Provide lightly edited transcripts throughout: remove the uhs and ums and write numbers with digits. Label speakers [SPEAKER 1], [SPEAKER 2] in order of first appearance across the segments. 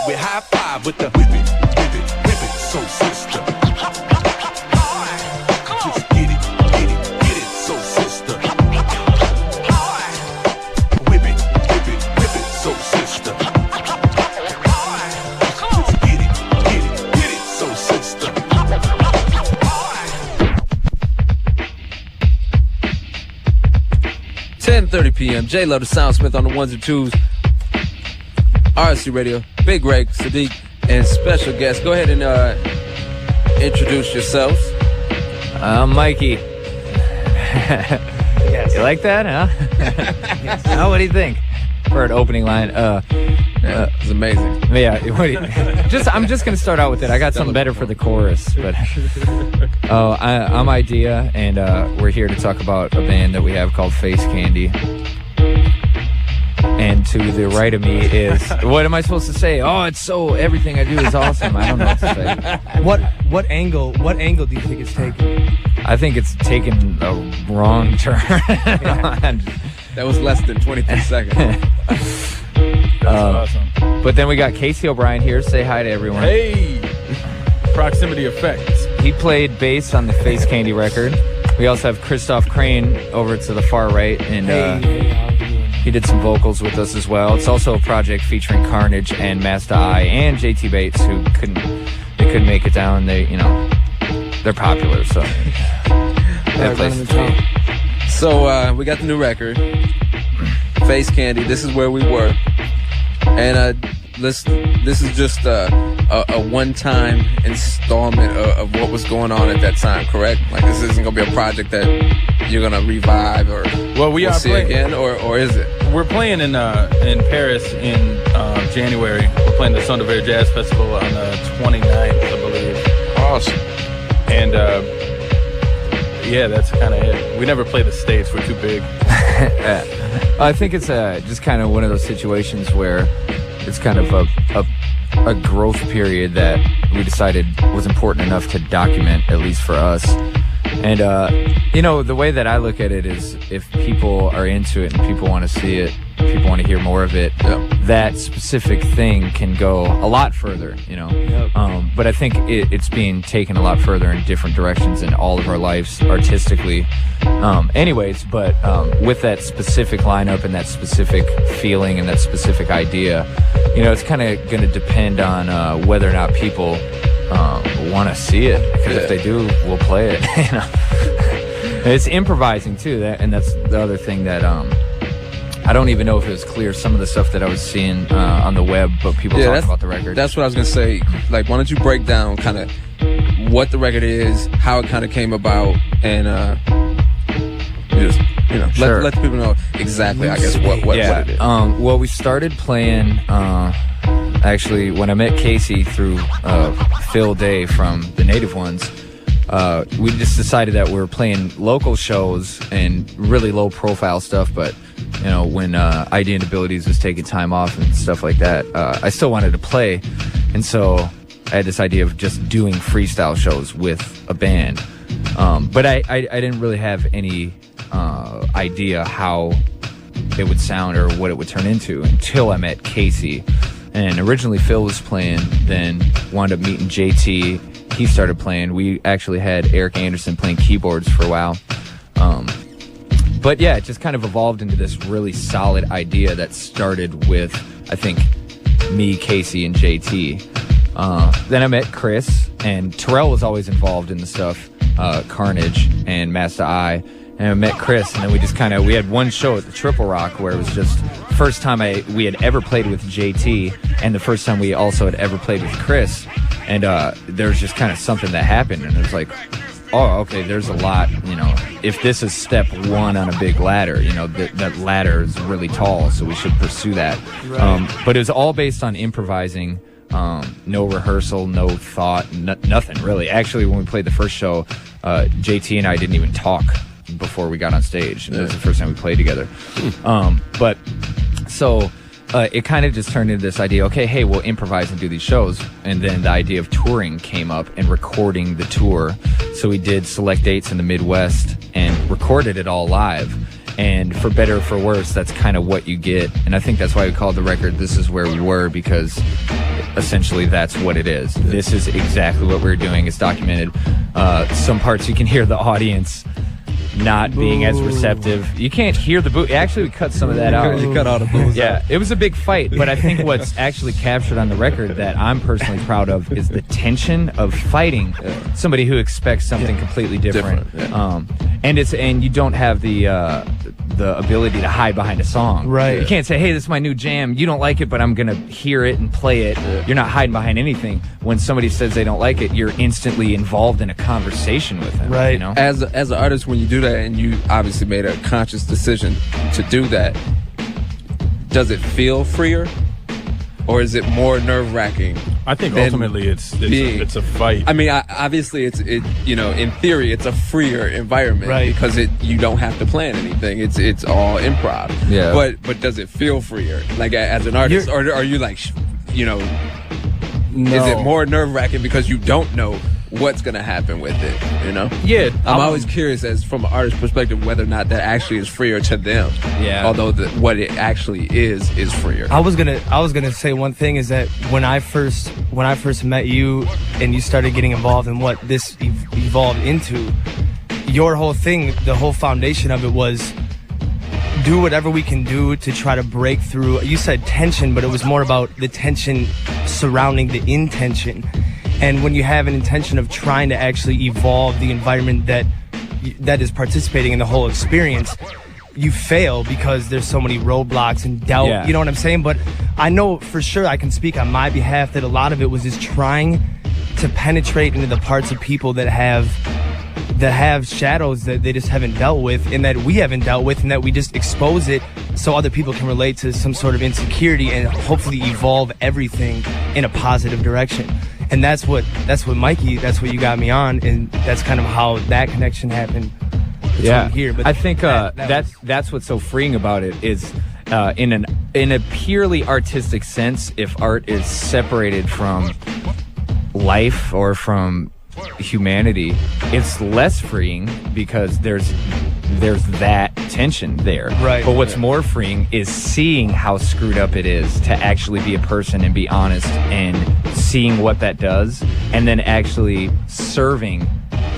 [SPEAKER 1] We high five with the whip it, so sister. Just get it, so sister. Whip it, so sister. Just get it, so sister.
[SPEAKER 2] 10:30 p.m. J Love the Soundsmith on the ones and twos. RSC Radio, Big Greg, Sadiq, and special guest. Go ahead and introduce yourselves.
[SPEAKER 3] I'm Mikey.
[SPEAKER 4] Yes.
[SPEAKER 3] You like that, huh?
[SPEAKER 4] Yes.
[SPEAKER 3] Oh, what do you think for an opening line?
[SPEAKER 2] Yeah, it's amazing.
[SPEAKER 3] Yeah, I'm just gonna start out with it. I got something better for the chorus, but I'm Idea, and we're here to talk about a band that we have called Face Candy. And to the right of me is, what am I supposed to say? Oh, it's so, everything I do is awesome. I don't know what to say.
[SPEAKER 4] What angle do you think it's taking?
[SPEAKER 3] I think it's taken a wrong turn.
[SPEAKER 2] That was less than 23 seconds.
[SPEAKER 5] That's awesome.
[SPEAKER 3] But then we got Casey O'Brien here. Say hi to everyone.
[SPEAKER 5] Hey! Proximity effects.
[SPEAKER 3] He played bass on the Face Candy record. We also have Christoph Crane over to the far right, and he did some vocals with us as well. It's also a project featuring Carnage and Master I and JT Bates, who couldn't make it down. They're popular, so that place to be.
[SPEAKER 2] So we got the new record, Face Candy. This is where we were, and this is just a one-time installment of what was going on at that time. Correct? Like, this isn't gonna be a project that you're gonna revive or
[SPEAKER 5] we'll
[SPEAKER 2] see again, or is it?
[SPEAKER 5] We're playing in Paris in January. We're playing the Son de Verre Jazz Festival on the 29th, I believe.
[SPEAKER 2] Awesome.
[SPEAKER 5] And yeah, that's kind of it. We never play the States. We're too big.
[SPEAKER 3] I think it's just kind of one of those situations where it's kind of a growth period that we decided was important enough to document, at least for us. And, the way that I look at it is, if people are into it and people want to see it, people want to hear more of it, that specific thing can go a lot further, But I think it's being taken a lot further in different directions in all of our lives artistically. But with that specific lineup and that specific feeling and that specific idea, it's kind of going to depend on whether or not people want to see it, because if they do, we'll play it. It's improvising too, and that's the other thing that I don't even know if it was clear, some of the stuff that I was seeing on the web, but people talk about the record.
[SPEAKER 2] That's what I was gonna say. Like, why don't you break down kind of what the record is, how it kind of came about, and just
[SPEAKER 3] Sure.
[SPEAKER 2] let the people know exactly, I guess, what it is.
[SPEAKER 3] Well, we started playing actually when I met Casey through Phil Day from the Native Ones. We just decided that we were playing local shows and really low profile stuff, but when Idea and Abilities was taking time off and stuff like that, I still wanted to play, and so I had this idea of just doing freestyle shows with a band. But I didn't really have any idea how it would sound or what it would turn into until I met Casey. And originally Phil was playing, then wound up meeting JT. He started playing. We actually had Eric Anderson playing keyboards for a while. But yeah, it just kind of evolved into this really solid idea that started with, I think, me, Casey, and JT. Then I met Chris, and Terrell was always involved in the stuff, Carnage and Master I. And I met Chris, and then we had one show at the Triple Rock where it was just first time we had ever played with JT, and the first time we also had ever played with Chris. And there was just kind of something that happened, and it was like, oh, okay, there's a lot, if this is step one on a big ladder, that ladder is really tall, so we should pursue that. Right. But it was all based on improvising, no rehearsal, no thought, nothing really. Actually, when we played the first show, JT and I didn't even talk before we got on stage. It was the first time we played together. So it kind of just turned into this idea, okay, hey, we'll improvise and do these shows. And then the idea of touring came up and recording the tour. So we did select dates in the Midwest and recorded it all live. And for better or for worse, that's kind of what you get. And I think that's why we called the record This Is Where We Were, because essentially that's what it is. This is exactly what we're doing. It's documented. Some parts you can hear the audience not being as receptive. You can't hear the boo. Actually, we cut some of that out.
[SPEAKER 2] You cut all the boos
[SPEAKER 3] Yeah,
[SPEAKER 2] out.
[SPEAKER 3] it was a big fight, but I think what's actually captured on the record that I'm personally proud of is the tension of fighting somebody who expects something completely different. And you don't have the ability to hide behind a song.
[SPEAKER 4] Right.
[SPEAKER 3] You can't say, "Hey, this is my new jam. You don't like it, but I'm gonna hear it and play it." You're not hiding behind anything. When somebody says they don't like it, you're instantly involved in a conversation with them.
[SPEAKER 4] Right.
[SPEAKER 3] You know?
[SPEAKER 2] As an artist, when you do that, and you obviously made a conscious decision to do that, does it feel freer, or is it more nerve-wracking?
[SPEAKER 5] I think
[SPEAKER 2] than
[SPEAKER 5] ultimately it's a fight.
[SPEAKER 2] I mean, obviously, in theory, it's a freer environment,
[SPEAKER 4] Right.
[SPEAKER 2] because you don't have to plan anything. It's all improv.
[SPEAKER 3] Yeah.
[SPEAKER 2] But does it feel freer, like as an artist, or are you like,
[SPEAKER 5] No.
[SPEAKER 2] is it more nerve-wracking because you don't know what's gonna happen with it? You know?
[SPEAKER 5] Yeah,
[SPEAKER 2] I'm always curious, as from an artist's perspective, whether or not that actually is freer to them.
[SPEAKER 3] Yeah.
[SPEAKER 2] Although what it actually is freer.
[SPEAKER 4] I was gonna say one thing is that when I first met you and you started getting involved in what this evolved into, your whole thing, the whole foundation of it was do whatever we can do to try to break through. You said tension, but it was more about the tension surrounding the intention. And when you have an intention of trying to actually evolve the environment that is participating in the whole experience, you fail because there's so many roadblocks and doubt.
[SPEAKER 3] Yeah.
[SPEAKER 4] You know what I'm saying? But I know for sure, I can speak on my behalf, that a lot of it was just trying to penetrate into the parts of people that have shadows that they just haven't dealt with, and that we haven't dealt with, and that we just expose it so other people can relate to some sort of insecurity and hopefully evolve everything in a positive direction. And that's what Mikey, that's what you got me on, and that's kind of how that connection happened. Here, but
[SPEAKER 3] I think that's what's so freeing about it is in a purely artistic sense, if art is separated from life or from humanity, it's less freeing because there's that tension there.
[SPEAKER 4] Right.
[SPEAKER 3] But what's more freeing is seeing how screwed up it is to actually be a person and be honest, and seeing what that does, and then actually serving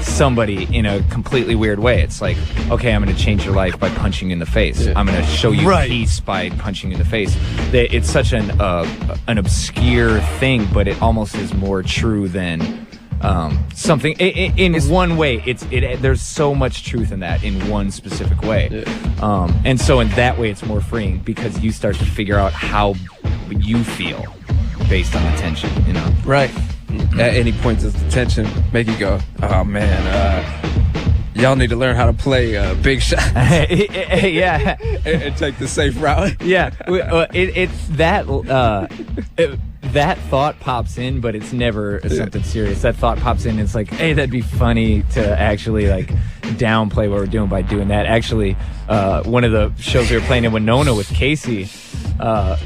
[SPEAKER 3] somebody in a completely weird way. It's like, okay, I'm going to change your life by punching you in the face.
[SPEAKER 2] Yeah.
[SPEAKER 3] I'm going to show you
[SPEAKER 4] Right.
[SPEAKER 3] peace by punching you in the face. It's such an obscure thing, but it almost is more true than something in one way. There's so much truth in that in one specific way. And so in that way it's more freeing because you start to figure out how you feel based on the tension, you know.
[SPEAKER 4] right.
[SPEAKER 2] At any point, does the tension make you go, "Oh man, y'all need to learn how to play big shots
[SPEAKER 3] Yeah.
[SPEAKER 2] and take the safe route"?
[SPEAKER 3] Yeah, it's that that thought pops in, but it's never something serious. That thought pops in, and it's like, hey, that'd be funny to actually like downplay what we're doing by doing that. Actually, one of the shows we were playing in Winona with Casey,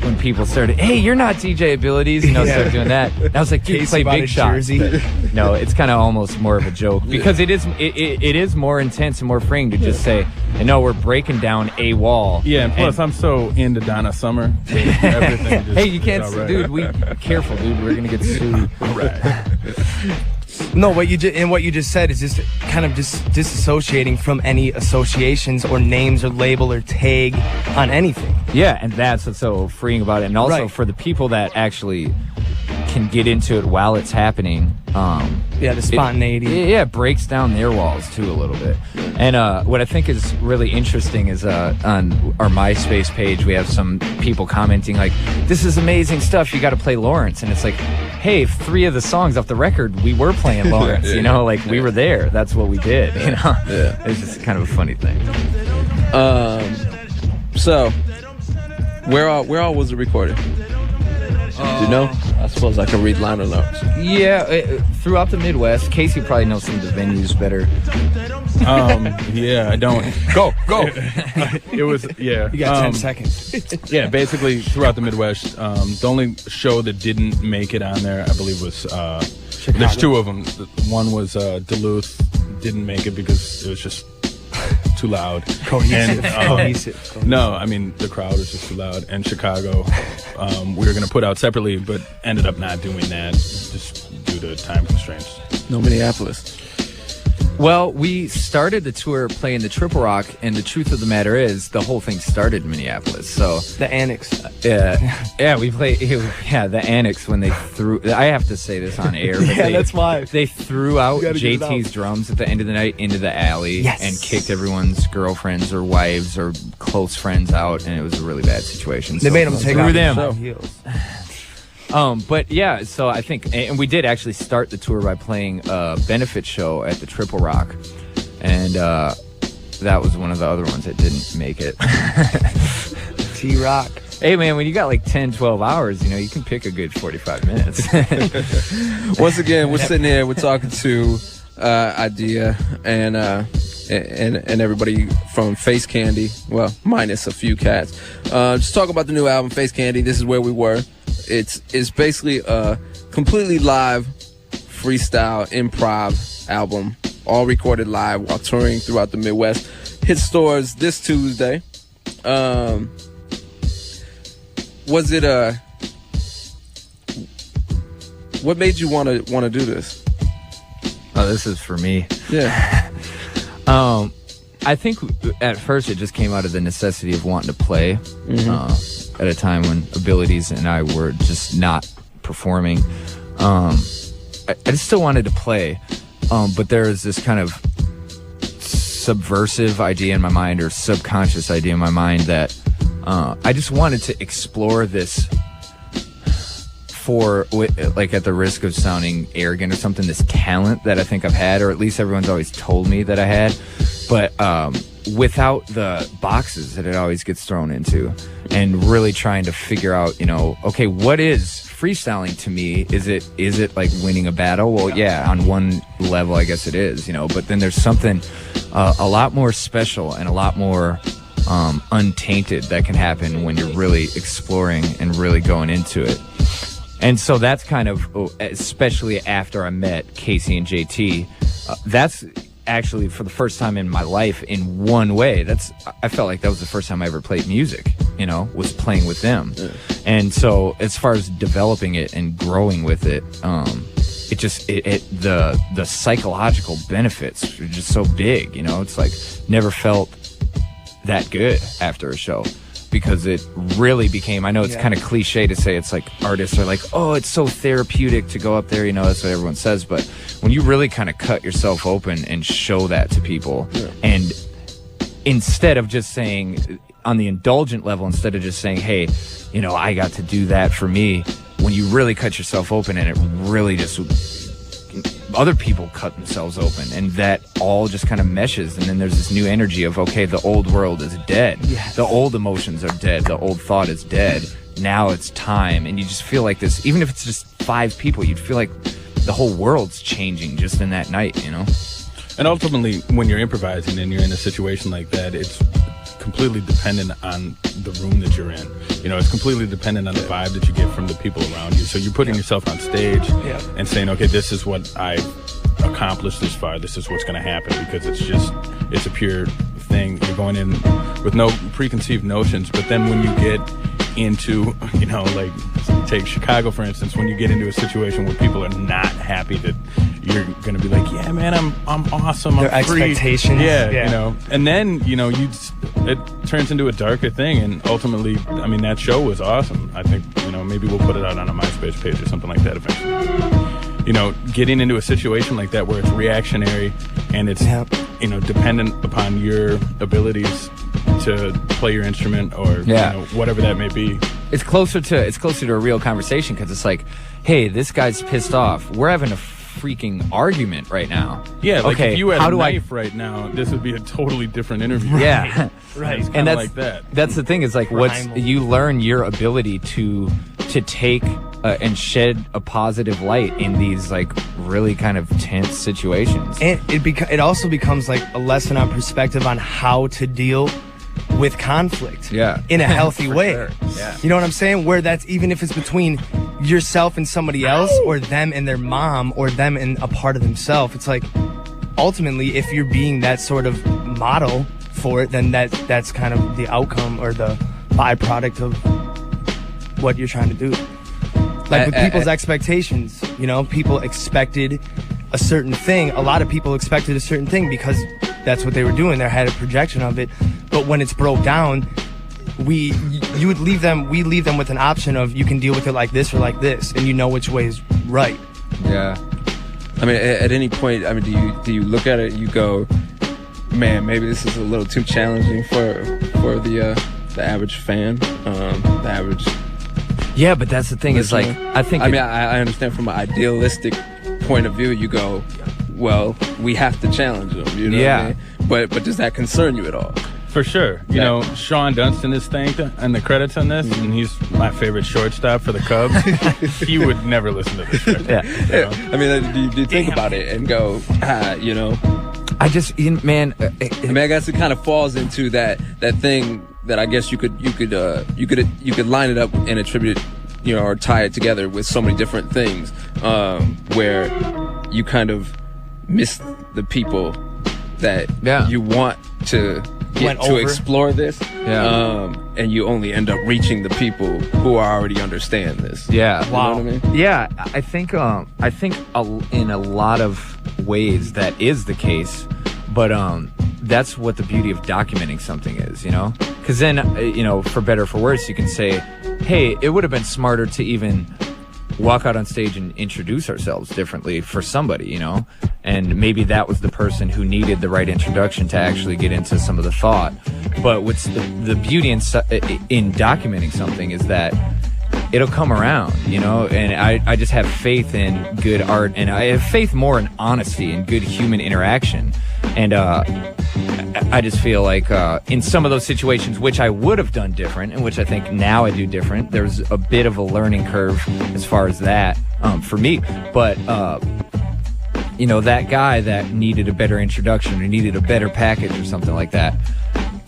[SPEAKER 3] when people started, hey, you're not DJ Abilities, started doing that. And I was like, dude,
[SPEAKER 4] Casey
[SPEAKER 3] play
[SPEAKER 4] bought
[SPEAKER 3] big
[SPEAKER 4] a
[SPEAKER 3] shots.
[SPEAKER 4] jersey.
[SPEAKER 3] But no, it's kind of almost more of a joke because it is more intense and more freeing to just say, no, we're breaking down a wall.
[SPEAKER 5] Yeah, and plus I'm so into Donna Summer. that Everything just
[SPEAKER 3] Hey, you can't,
[SPEAKER 5] is all right.
[SPEAKER 3] dude. Careful, dude. We're gonna get sued.
[SPEAKER 4] No, what you just said is just kind of just disassociating from any associations or names or label or tag on anything.
[SPEAKER 3] Yeah, and that's what's so freeing about it, and also
[SPEAKER 4] Right.
[SPEAKER 3] for the people that actually can get into it while it's happening.
[SPEAKER 4] Yeah, the spontaneity.
[SPEAKER 3] It breaks down their walls too a little bit. And what I think is really interesting is on our MySpace page we have some people commenting like, "This is amazing stuff. You got to play Lawrence." And it's like, hey, 3 of the songs off the record we were playing Lawrence. You know, like we were there. That's what we did. You know, it's just kind of a funny thing.
[SPEAKER 2] So, where all was it recorded? Do you know? I suppose I can read liner notes.
[SPEAKER 3] Yeah, throughout the Midwest. Casey probably knows some of the venues better.
[SPEAKER 5] Yeah, I don't. Go. It was
[SPEAKER 4] You got 10 seconds.
[SPEAKER 5] Yeah, basically throughout the Midwest. The only show that didn't make it on there, I believe, was there's 2 of them. One was Duluth, didn't make it because it was just too loud.
[SPEAKER 4] Cohesive.
[SPEAKER 5] And,
[SPEAKER 4] Cohesive.
[SPEAKER 5] No, I mean, the crowd was just too loud. And Chicago, we were going to put out separately, but ended up not doing that just due to time constraints.
[SPEAKER 2] No Minneapolis.
[SPEAKER 3] Well, we started the tour playing the Triple Rock, and the truth of the matter is, the whole thing started in Minneapolis. So
[SPEAKER 4] The Annex.
[SPEAKER 3] yeah, we played. Yeah, the Annex when they threw. I have to say this on air. But
[SPEAKER 4] Yeah, that's why.
[SPEAKER 3] They threw out
[SPEAKER 4] gotta get it
[SPEAKER 3] JT's
[SPEAKER 4] out.
[SPEAKER 3] drums at the end of the night into the alley
[SPEAKER 4] Yes.
[SPEAKER 3] and kicked everyone's girlfriends or wives or close friends out, and it was a really bad situation.
[SPEAKER 4] They
[SPEAKER 3] So
[SPEAKER 4] made them take
[SPEAKER 3] threw
[SPEAKER 4] off
[SPEAKER 3] them.
[SPEAKER 4] their heels.
[SPEAKER 3] But yeah, so I think, and we did actually start the tour by playing a benefit show at the Triple Rock, and that was one of the other ones that didn't make it.
[SPEAKER 4] T-Rock.
[SPEAKER 3] Hey man, when you got like 10, 12 hours, you can pick a good 45 minutes.
[SPEAKER 2] Once again, we're sitting here, we're talking to Idea and everybody from Face Candy. Well, minus a few cats. Just talk about the new album, Face Candy. This is where we were. It's basically a completely live freestyle improv album, all recorded live while touring throughout the Midwest. Hit stores this Tuesday. Was it what made you want to do this?
[SPEAKER 3] Oh, this is for me.
[SPEAKER 2] Yeah.
[SPEAKER 3] I think at first it just came out of the necessity of wanting to play at a time when abilities and I were just not performing. I just still wanted to play, but there was this kind of subversive idea in my mind, or subconscious idea in my mind, that I just wanted to explore this for, like, at the risk of sounding arrogant or something, this talent that I think I've had, or at least everyone's always told me that I had, but without the boxes that it always gets thrown into, and really trying to figure out, okay, what is freestyling to me? Is it like winning a battle? Well, yeah, on one level, I guess it is, but then there's something a lot more special and a lot more untainted that can happen when you're really exploring and really going into it. And so that's kind of, especially after I met Casey and JT, that's actually for the first time in my life in one way. I felt like that was the first time I ever played music, was playing with them. Yeah. And so as far as developing it and growing with it, the psychological benefits are just so big, it's like never felt that good after a show, because it really became, I know it's kind of cliche to say, it's like artists are like, oh, it's so therapeutic to go up there, that's what everyone says, but when you really kind of cut yourself open and show that to people, and instead of just saying, on the indulgent level, instead of just saying, hey, I got to do that for me, when you really cut yourself open and it really just, other people cut themselves open, and that all just kind of meshes, and then there's this new energy of, okay, the old world is dead. Yes. The old emotions are dead. The old thought is dead. Now it's time. And you just feel like this, even if it's just 5 people, you'd feel like the whole world's changing just in that night,
[SPEAKER 5] And ultimately, when you're improvising and you're in a situation like that, it's completely dependent on the room that you're in. It's completely dependent on the vibe that you get from the people around you. So you're putting yourself on stage and saying, okay, this is what I've accomplished this far. This is what's going to happen, because it's a pure thing. You're going in with no preconceived notions. But then when you get into, like, take Chicago, for instance, when you get into a situation where people are not happy, that you're going to be like, yeah, man, I'm awesome.
[SPEAKER 4] Their
[SPEAKER 5] I'm free.
[SPEAKER 4] expectations.
[SPEAKER 5] Yeah, and then, it turns into a darker thing, and ultimately, I mean, that show was awesome. I think, maybe we'll put it out on a MySpace page or something like that eventually. Getting into a situation like that where it's reactionary and it's, dependent upon your abilities to play your instrument or whatever that may be. It's closer
[SPEAKER 3] to a real conversation, because it's like, hey, this guy's pissed off. We're having a freaking argument right now.
[SPEAKER 5] Yeah, like,
[SPEAKER 3] okay,
[SPEAKER 5] if you had a knife right now, this would be a totally different interview.
[SPEAKER 3] Yeah,
[SPEAKER 5] right. It's
[SPEAKER 3] and that's
[SPEAKER 5] like that.
[SPEAKER 3] That's the thing. Is like you learn your ability to take and shed a positive light in these like really kind of tense situations.
[SPEAKER 4] And it also becomes like a lesson on perspective on how to deal with conflict in a healthy way.
[SPEAKER 3] Sure. Yeah.
[SPEAKER 4] You know what I'm saying? Where that's, even if it's between yourself and somebody else, or them and their mom, or them and a part of themselves, it's like, ultimately, if you're being that sort of model for it, then that's kind of the outcome or the byproduct of what you're trying to do. Like with people's expectations, you know, people expected a certain thing. A lot of people expected a certain thing because that's what they were doing. They had a projection of it. But when it's broke down, we leave them with an option of you can deal with it like this or like this, and you know which way is right.
[SPEAKER 2] Yeah. I mean, at any point, I mean, do you look at it and you go, man, maybe this is a little too challenging for the average fan, the average.
[SPEAKER 3] Yeah, but that's the thing is like,
[SPEAKER 2] I understand from an idealistic point of view, you go, well, we have to challenge them, you know what I mean? But does that concern you at all?
[SPEAKER 5] For sure. You know, Sean Dunston is thanked in the credits on this, and he's my favorite shortstop for the Cubs. He would never listen to this record.
[SPEAKER 2] Yeah. I mean, do you think about it and go, you know?
[SPEAKER 3] I just, man.
[SPEAKER 2] I mean, I guess it kind of falls into that thing that I guess you could line it up and attribute, you know, or tie it together with so many different things, where you kind of miss the people that you want to get to explore this, and you only end up reaching the people who already understand this.
[SPEAKER 3] Yeah.
[SPEAKER 2] Wow. You know what I mean?
[SPEAKER 3] Yeah, I think in a lot of ways that is the case, but that's what the beauty of documenting something is, you know? Because then, you know, for better or for worse, you can say, hey, it would have been smarter to even walk out on stage and introduce ourselves differently for somebody, you know? And maybe that was the person who needed the right introduction to actually get into some of the thought. But what's the beauty in documenting something is that it'll come around, you know? And I just have faith in good art, and I have faith more in honesty and good human interaction. And I just feel like in some of those situations, which I would have done different, and which I think now I do different, there's a bit of a learning curve as far as that for me. But, you know, that guy that needed a better introduction or needed a better package or something like that,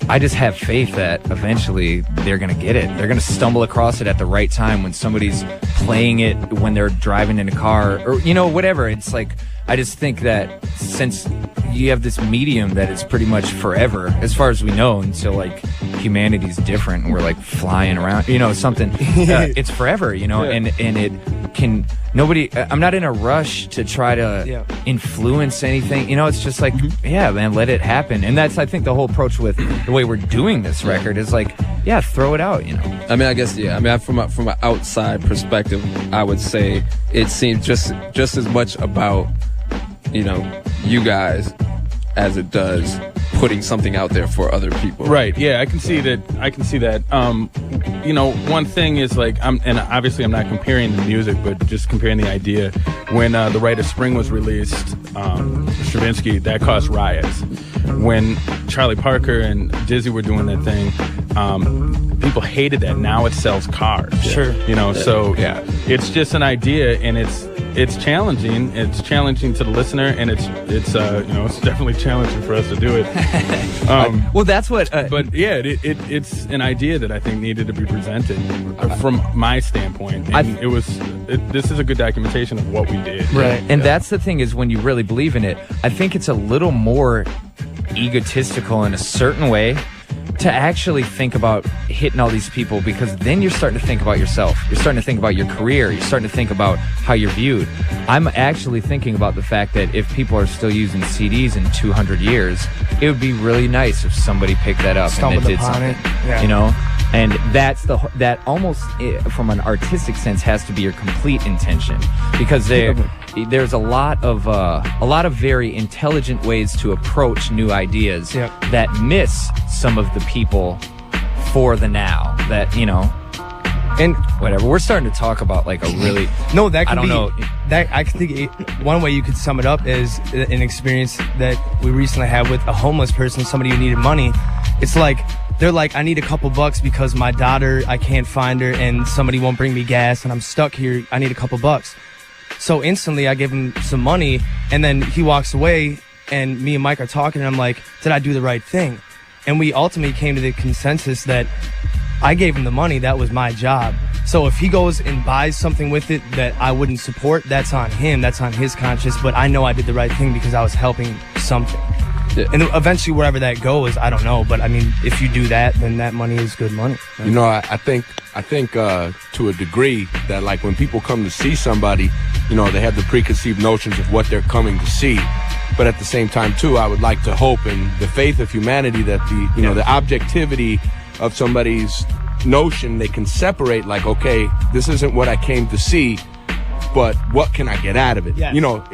[SPEAKER 3] I just have faith that eventually they're going to get it. They're going to stumble across it at the right time when somebody's playing it when they're driving in a car or, you know, whatever. It's like, I just think that since you have this medium that is pretty much forever, as far as we know, until like humanity's different and we're like flying around, you know, something, it's forever, you know, and it can, I'm not in a rush to try to influence anything, you know, it's just like, yeah, man, let it happen. And that's, I think, the whole approach with the way we're doing this record is like, yeah, throw it out, you know.
[SPEAKER 2] I mean, I guess, yeah, I mean, from an outside perspective, I would say it seems just as much about, you know, you guys as it does putting something out there for other people.
[SPEAKER 5] Right. Yeah, I can see that. You know, one thing is like, and obviously I'm not comparing the music, but just comparing the idea. When The Rite of Spring was released, Stravinsky, that caused riots. When Charlie Parker and Dizzy were doing that thing, people hated that. Now it sells cars.
[SPEAKER 4] Sure.
[SPEAKER 5] You know, so it's just an idea, and it's challenging. It's challenging to the listener, and it's you know, it's definitely challenging for us to do it.
[SPEAKER 3] Well, that's what.
[SPEAKER 5] But yeah, it's an idea that I think needed to be presented from my standpoint, and this is a good documentation of what we did.
[SPEAKER 3] Right, and that's the thing is when you really believe in it, I think it's a little more egotistical in a certain way to actually think about hitting all these people, because then you're starting to think about yourself. You're starting to think about your career. You're starting to think about how you're viewed. I'm actually thinking about the fact that if people are still using CDs in 200 years, it would be really nice if somebody picked that up and it did something. You know? And that almost, from an artistic sense, has to be your complete intention, because there's a lot of very intelligent ways to approach new ideas that miss some of the people for the now. That, you know, and whatever. We're starting to talk about like a really
[SPEAKER 4] that can
[SPEAKER 3] I don't know.
[SPEAKER 4] That I think one way you could sum it up is an experience that we recently had with a homeless person, somebody who needed money. It's like, they're like, I need a couple bucks because my daughter, I can't find her, and somebody won't bring me gas, and I'm stuck here. I need a couple bucks. So instantly I give him some money, and then he walks away, and me and Mike are talking, and I'm like, did I do the right thing? And we ultimately came to the consensus that I gave him the money. That was my job. So if he goes and buys something with it that I wouldn't support, that's on him. That's on his conscience. But I know I did the right thing because I was helping something.
[SPEAKER 2] Yeah.
[SPEAKER 4] And eventually, wherever that goes, I don't know. But I mean, if you do that, then that money is good money.
[SPEAKER 6] You know, I think to a degree that, like, when people come to see somebody, you know, they have the preconceived notions of what they're coming to see. But at the same time, too, I would like to hope in the faith of humanity that the objectivity of somebody's notion, they can separate, like, okay, this isn't what I came to see, but what can I get out of it?
[SPEAKER 4] Yes.
[SPEAKER 6] You know,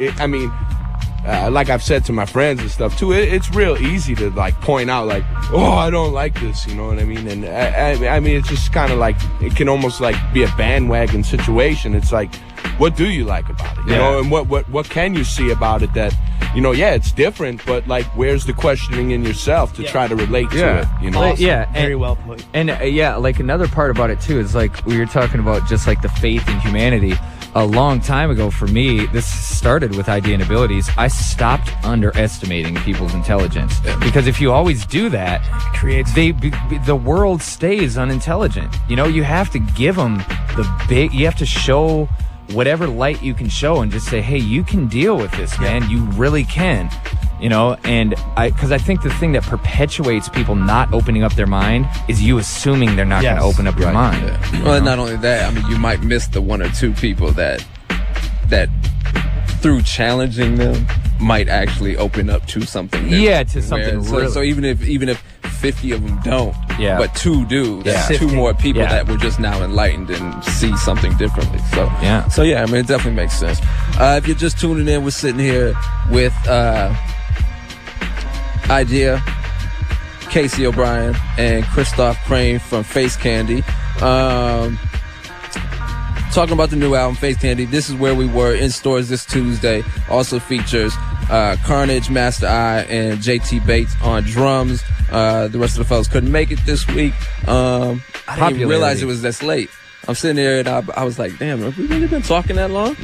[SPEAKER 6] like I've said to my friends and stuff too, it's real easy to like point out like, oh, I don't like this, you know what I mean? And I mean, it's just kind of like, it can almost like be a bandwagon situation. It's like, what do you like about it? You know, and what can you see about it that, you know, yeah, it's different, but like, where's the questioning in yourself to try to relate to it, you know?
[SPEAKER 4] Very well put.
[SPEAKER 3] And like another part about it too is like we were talking about just like the faith in humanity. A long time ago for me, this started with Idea and Abilities. I stopped underestimating people's intelligence because if you always do that, the world stays unintelligent. You know, you have to give them you have to show whatever light you can show and just say, hey, you can deal with this, man. You really can. You know, and because I think the thing that perpetuates people not opening up their mind is you assuming they're not going to open up your mind.
[SPEAKER 2] Yeah. Well, not only that, I mean, you might miss the one or two people that through challenging them might actually open up to something new.
[SPEAKER 3] Yeah, to something really.
[SPEAKER 2] So even if 50 of them don't,
[SPEAKER 3] Yeah.
[SPEAKER 2] but 2 do, that's 2 more people that were just now enlightened and see something differently. So yeah, I mean, it definitely makes sense. If you're just tuning in, we're sitting here with Idea, Casey O'Brien, and Christoph Crane from Face Candy. Talking about the new album, Face Candy. This is where we were, in stores this Tuesday. Also features Carnage, Master I, and JT Bates on drums. The rest of the fellas couldn't make it this week. I didn't even realize it was this late. I'm sitting there and I was like, damn, have we really been talking that long?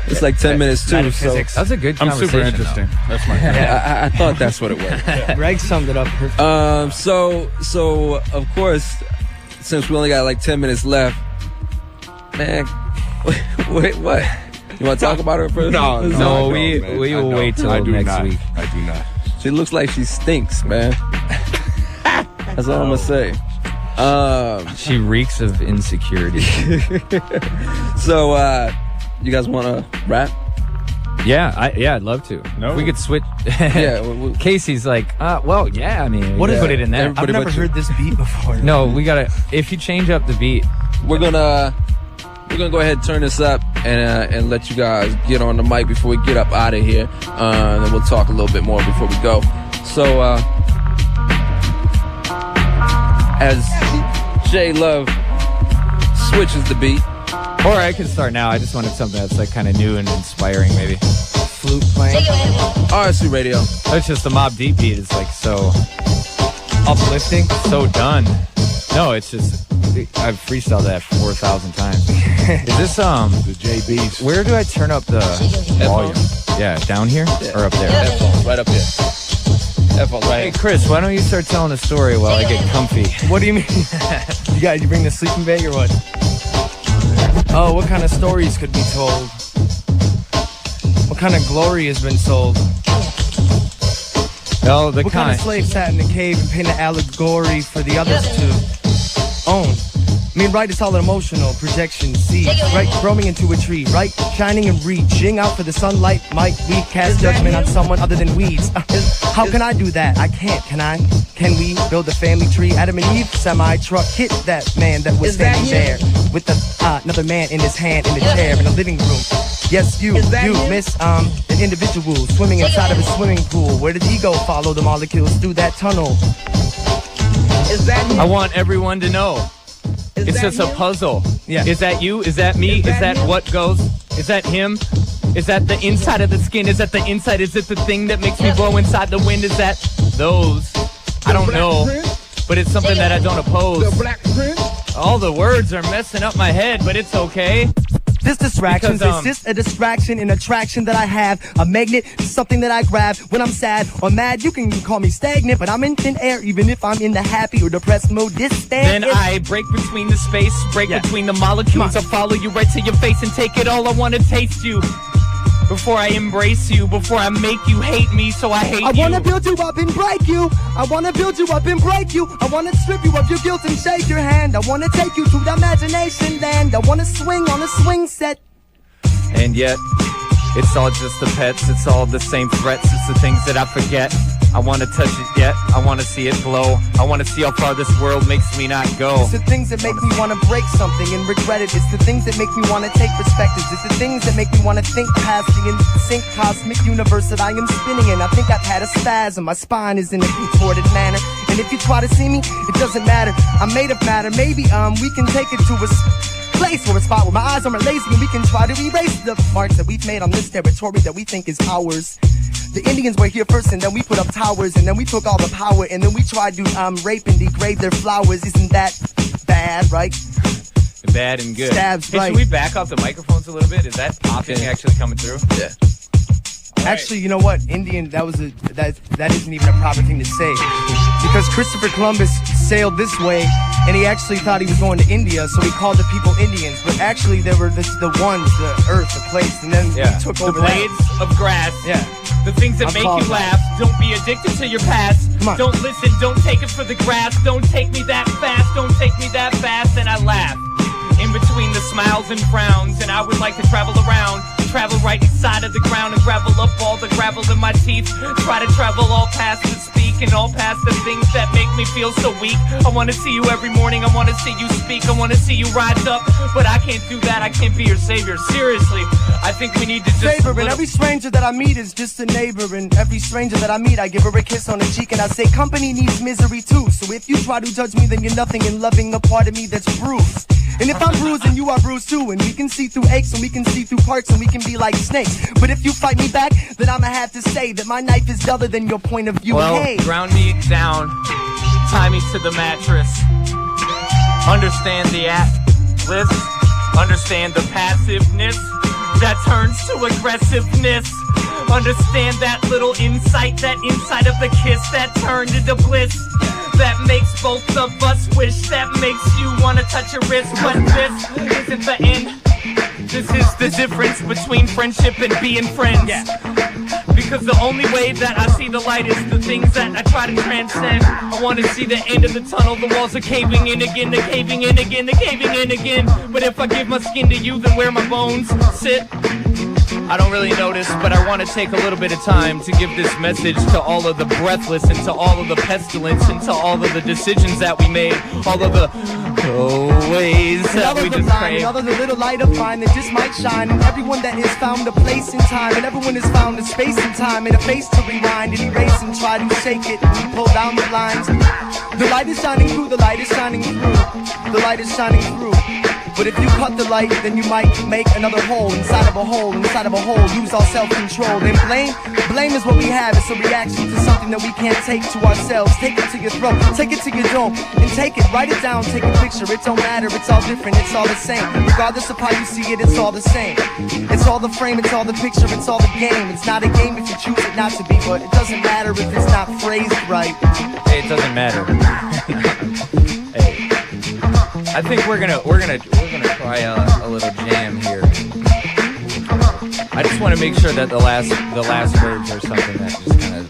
[SPEAKER 2] It's like 10 minutes too. So
[SPEAKER 3] that's a good
[SPEAKER 5] I'm
[SPEAKER 3] conversation.
[SPEAKER 5] super interesting. That's my
[SPEAKER 2] I thought that's what it was.
[SPEAKER 4] Greg summed it up perfectly.
[SPEAKER 2] So of course, since we only got like 10 minutes left, man, wait, what? You want to talk about her first?
[SPEAKER 3] No, we will wait till next week.
[SPEAKER 6] I do not.
[SPEAKER 2] She looks like she stinks, man. That's all I'm gonna say.
[SPEAKER 3] She reeks of insecurity.
[SPEAKER 2] So, you guys want to rap?
[SPEAKER 3] Yeah, I'd love to.
[SPEAKER 5] No.
[SPEAKER 3] We could switch.
[SPEAKER 2] Yeah.
[SPEAKER 3] Casey's like, well, yeah, I mean,
[SPEAKER 4] What is
[SPEAKER 3] put it in there.
[SPEAKER 2] Everybody
[SPEAKER 4] I've never heard this beat before.
[SPEAKER 3] No, we gotta, if you change up the beat.
[SPEAKER 2] We're gonna go ahead and turn this up and let you guys get on the mic before we get up out of here. And then we'll talk a little bit more before we go. So, as J Love switches the beat.
[SPEAKER 3] Or I can start now. I just wanted something that's like kind of new and inspiring, maybe.
[SPEAKER 4] Flute playing.
[SPEAKER 2] RSC Radio.
[SPEAKER 3] That's just the Mobb Deep beat. It's like so
[SPEAKER 4] Uplifting.
[SPEAKER 3] so done. No, it's just I've freestyled that 4,000 times. Is this
[SPEAKER 6] The JBs.
[SPEAKER 3] Where do I turn up the volume? Yeah, down here or up there?
[SPEAKER 2] Headphones, right up here. Headphones, right
[SPEAKER 3] Hey
[SPEAKER 2] here.
[SPEAKER 3] Chris, why don't you start telling a story while I get comfy?
[SPEAKER 4] What do you mean? you bring the sleeping bag or what? Oh, what kind of stories could be told? What kind of glory has been sold?
[SPEAKER 3] Oh, the
[SPEAKER 4] What kind of slave sat in the cave and painted allegory for the others to own? I mean, right, it's all an emotional projection, seed, right, growing into a tree, right, shining and reaching out for the sunlight. Might we cast judgment on someone other than weeds? How can I do that? I can't, can I? Can we build a family tree? Adam and Eve, semi-truck, hit that man that was standing there with another man in his hand in the chair in the living room. Yes, you, miss, an individual swimming inside of a swimming pool. Where did ego follow the molecules through that tunnel?
[SPEAKER 3] I want everyone to know. It's just a puzzle.
[SPEAKER 4] Yeah.
[SPEAKER 3] Is that you? Is that me? Is that what goes? Is that him? Is that the inside of the skin? Is that the inside? Is it the thing that makes me blow inside the wind? Is that those? I don't know. But it's something that I don't oppose. All the words are messing up my head, but it's okay.
[SPEAKER 4] This distraction
[SPEAKER 3] Because,
[SPEAKER 4] is just a distraction, an attraction that I have. A magnet, something that I grab when I'm sad or mad. You can call me stagnant, but I'm in thin air, even if I'm in the happy or depressed mode. This
[SPEAKER 3] Then I break between the space, break between the molecules. I follow you right to your face and take it all. I want to taste you.
[SPEAKER 7] before I embrace you, before I make you hate me, so I hate you.
[SPEAKER 8] I wanna build you up and break you. I wanna build you up and break you. I wanna strip you of your guilt and shake your hand. I wanna take you to the imagination land. I wanna swing on a swing set.
[SPEAKER 3] And yet, it's all just the pets, it's all the same threats, it's the things that I forget. I wanna touch it yet, I wanna see it glow. I wanna see how far this world makes me not go.
[SPEAKER 8] It's the things that make me wanna break something and regret it. It's the things that make me wanna take perspectives. It's the things that make me wanna think past the in-sync cosmic universe that I am spinning in. I think I've had a spasm, my spine is in a contorted manner. And if you try to see me, it doesn't matter. I'm made of matter, maybe we can take it to a place or a spot where my eyes are lazy and we can try to erase the marks that we've made on this territory that we think is ours. The Indians were here first and then we put up towers and then we took all the power and then we tried to rape and degrade their flowers. Isn't that bad, right?
[SPEAKER 3] Bad and good.
[SPEAKER 8] Stabs,
[SPEAKER 3] hey,
[SPEAKER 8] right.
[SPEAKER 3] Should we back up the microphones a little bit? Is that popping actually coming through?
[SPEAKER 2] Yeah.
[SPEAKER 8] Actually, you know what? Indian, that isn't even a proper thing to say. Because Christopher Columbus sailed this way, and he actually thought he was going to India, so he called the people Indians. But actually, they were the ones, the earth, the place, and then we took over
[SPEAKER 7] the blades of grass.
[SPEAKER 8] Yeah.
[SPEAKER 7] The things that make you laugh. Don't be addicted to your past.
[SPEAKER 8] Come on.
[SPEAKER 7] Don't listen. Don't take it for the grass. Don't take me that fast. Don't take me that fast. And I laugh. In between the smiles and frowns, and I would like to travel around, travel right inside of the ground and gravel up all the gravel in my teeth. Try to travel all past the speak and all past the things that make me feel so weak. I want to see you every morning, I want to see you speak, I want to see you rise up, but I can't do that, I can't be your savior. Seriously, I think we need to just
[SPEAKER 8] favor, and every stranger that I meet is just a neighbor, and every stranger that I meet, I give her a kiss on the cheek, and I say company needs misery too. So if you try to judge me, then you're nothing in loving a part of me that's bruised. And if I'm bruised, then you are bruised too. And we can see through aches, and we can see through parts, and we can be like snakes. But if you fight me back, then I'ma have to say that my knife is duller than your point of view.
[SPEAKER 7] Well,
[SPEAKER 8] hey,
[SPEAKER 7] ground me down, tie me to the mattress. Understand the atlas, understand the passiveness that turns to aggressiveness. Understand that little insight, that inside of the kiss that turned into bliss. That makes both of us wish, that makes you wanna touch your wrist. But this isn't the end. This is the difference between friendship and being friends. Because the only way that I see the light is the things that I try to transcend. I wanna see the end of the tunnel, the walls are caving in again, they're caving in again, they're caving in again. But if I give my skin to you, then where my bones sit, I don't really notice, but I want to take a little bit of time to give this message to all of the breathless and to all of the pestilence and to all of the decisions that we made, all of the ways that we just crave.
[SPEAKER 8] all of the little light of mine that just might shine, and everyone that has found a place in time, and everyone has found a space in time, and a face to rewind and erase and try to shake it and pull down the lines. The light is shining through, the light is shining through, the light is shining through. But if you cut the light, then you might make another hole inside of a hole, inside of a hole, lose all self-control. Then blame is what we have. It's a reaction to something that we can't take to ourselves. Take it to your throat, take it to your dome, and take it, write it down, take a picture. It don't matter, it's all different, it's all the same. Regardless of how you see it, it's all the same. It's all the frame, it's all the picture, it's all the game. It's not a game if you choose it not to be, but it doesn't matter if it's not phrased right.
[SPEAKER 3] Hey, it doesn't matter. Hey, I think we're gonna try a little jam here. I just want to make sure that the last words are something that just kind of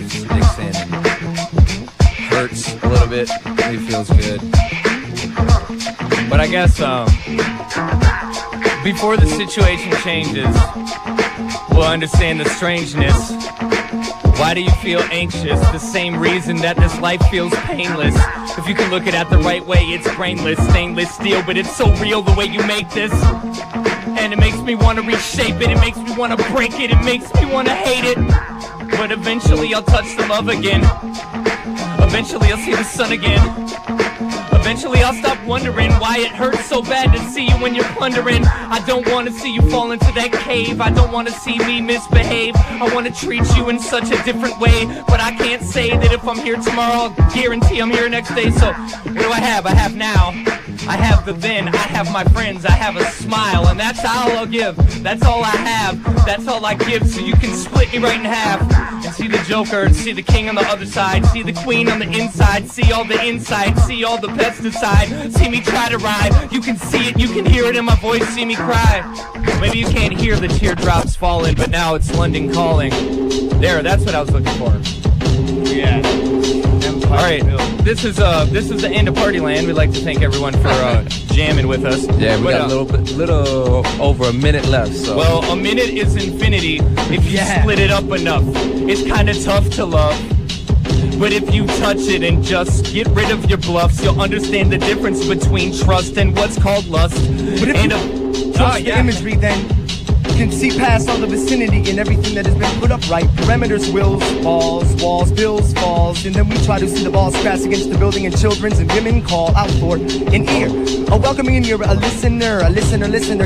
[SPEAKER 3] sticks in and hurts a little bit. Really feels good. But I guess before the situation changes, we'll understand the strangeness. Why do you feel anxious? The same reason that this life feels painless. If you can look at it the right way, it's brainless, stainless steel, but it's so real the way you make this. And it makes me want to reshape it, it makes me want to break it, it makes me want to hate it. But eventually I'll touch the love again. Eventually I'll see the sun again. Eventually I'll stop wondering why it hurts so bad to see you when you're plundering. I don't want to see you fall into that cave. I don't want to see me misbehave. I want to treat you in such a different way. But I can't say that if I'm here tomorrow, I'll guarantee I'm here next day. So what do I have? I have now.
[SPEAKER 7] I have the then, I have my friends, I have a smile, and that's all I'll give. That's all I have, that's all I give, so you can split me right in half. And see the Joker, and see the king on the other side, see the queen on the inside, see all the inside, see all the pesticide, see me try to ride. You can see it, you can hear it in my voice, see me cry. Maybe you can't hear the teardrops falling, but now it's London calling. There, that's what I was looking for.
[SPEAKER 4] Yeah.
[SPEAKER 7] All right, this is the end of Partyland. We'd like to thank everyone for jamming with us.
[SPEAKER 2] Yeah, we got a little over a minute left. So.
[SPEAKER 7] Well, a minute is infinity if you split it up enough. It's kind of tough to love, but if you touch it and just get rid of your bluffs, you'll understand the difference between trust and what's called lust.
[SPEAKER 8] But if trust the imagery, then can see past all the vicinity and everything that has been put up right. Perimeters, wills, walls, bills, falls, and then we try to see the balls crash against the building, and children's and women call out for an ear. A welcoming ear, a listener,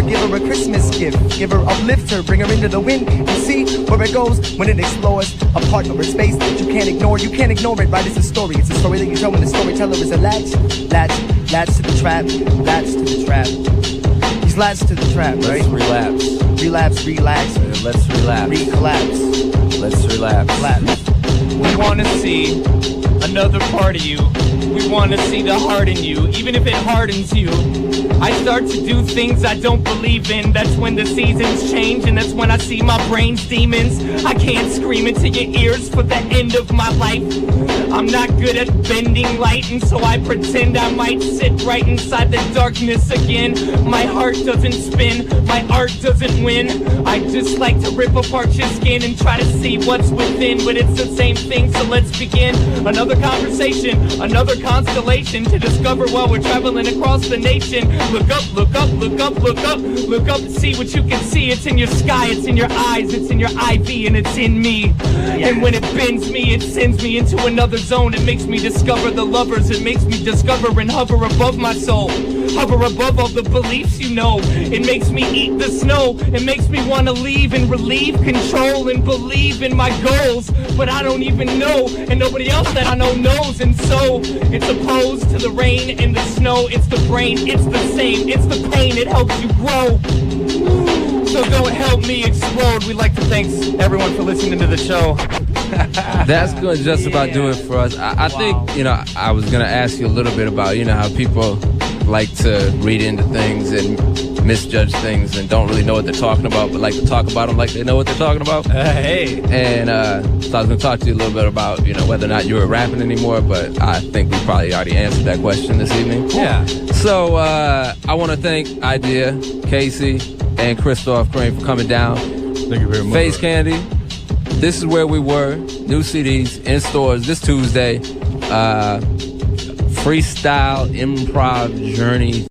[SPEAKER 8] give her a Christmas gift, give her, uplift her, bring her into the wind, and see where it goes when it explores a part of her space that you can't ignore. You can't ignore it, right? It's a story that you tell when the storyteller is a latch to the trap, latch to the trap. He's latched to the trap, right?
[SPEAKER 3] Let's relapse.
[SPEAKER 8] Relax.
[SPEAKER 3] Let's relapse.
[SPEAKER 8] Recollapse.
[SPEAKER 3] Let's relapse.
[SPEAKER 7] We want to see another part of you. We want to see the heart in you, even if it hardens you. I start to do things I don't believe in. That's when the seasons change, and that's when I see my brain's demons. I can't scream into your ears for the end of my life. I'm not good at bending light, and so I pretend I might sit right inside the darkness again. My heart doesn't spin, my art doesn't win. I just like to rip apart your skin and try to see what's within, but it's the same thing, so let's begin another conversation, another constellation to discover while we're traveling across the nation. Look up, look up, look up, look up, look up and see what you can see. It's in your sky, it's in your eyes, it's in your IV, and it's in me. And when it bends me, it sends me into another zone. It makes me discover the lovers, it makes me discover and hover above my soul, hover above all the beliefs you know. It makes me eat the snow, it makes me want to leave and relieve control and believe in my goals, but I don't even know, and nobody else that I know knows. And so it's opposed to the rain and the snow. It's the brain, it's the same, it's the pain, it helps you grow. So don't help me explode. We'd like to thank everyone for listening to the show.
[SPEAKER 2] That's going to just about do it for us. I think, I was going to ask you a little bit about, how people like to read into things and misjudge things and don't really know what they're talking about, but like to talk about them like they know what they're talking about.
[SPEAKER 7] Hey.
[SPEAKER 2] And so I was going to talk to you a little bit about, whether or not you were rapping anymore, but I think we probably already answered that question this evening.
[SPEAKER 7] Yeah.
[SPEAKER 2] So I want to thank Idea, Casey, and Christoph Crane for coming down.
[SPEAKER 5] Thank you very much.
[SPEAKER 2] Face Candy, this is where we were. New CDs in stores this Tuesday. Freestyle Improv Journey